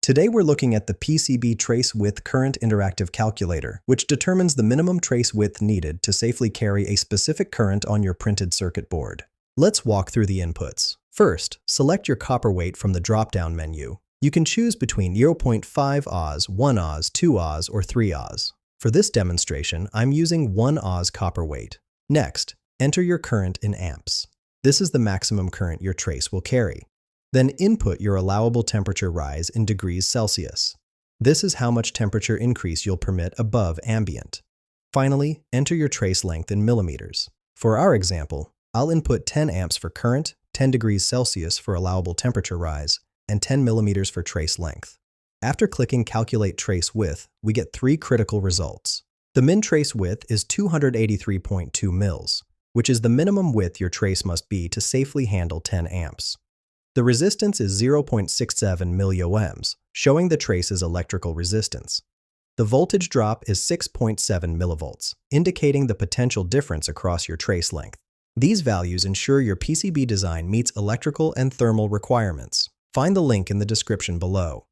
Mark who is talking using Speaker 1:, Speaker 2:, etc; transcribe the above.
Speaker 1: Today we're looking at the PCB trace width current interactive calculator, which determines the minimum trace width needed to safely carry a specific current on your printed circuit board. Let's walk through the inputs. First, select your copper weight from the drop-down menu. You can choose between 0.5 Oz, 1 Oz, 2 Oz, or 3 Oz. For this demonstration, I'm using 1 Oz copper weight. Next, enter your current in amps. This is the maximum current your trace will carry. Then input your allowable temperature rise in degrees Celsius. This is how much temperature increase you'll permit above ambient. Finally, enter your trace length in millimeters. For our example, I'll input 10 amps for current, 10 degrees Celsius for allowable temperature rise, and 10 millimeters for trace length. After clicking Calculate Trace Width, we get 3 critical results. The min trace width is 283.2 mils, which is the minimum width your trace must be to safely handle 10 amps. The resistance is 0.67 milliohms, showing the trace's electrical resistance. The voltage drop is 6.7 millivolts, indicating the potential difference across your trace length. These values ensure your PCB design meets electrical and thermal requirements. Find the link in the description below.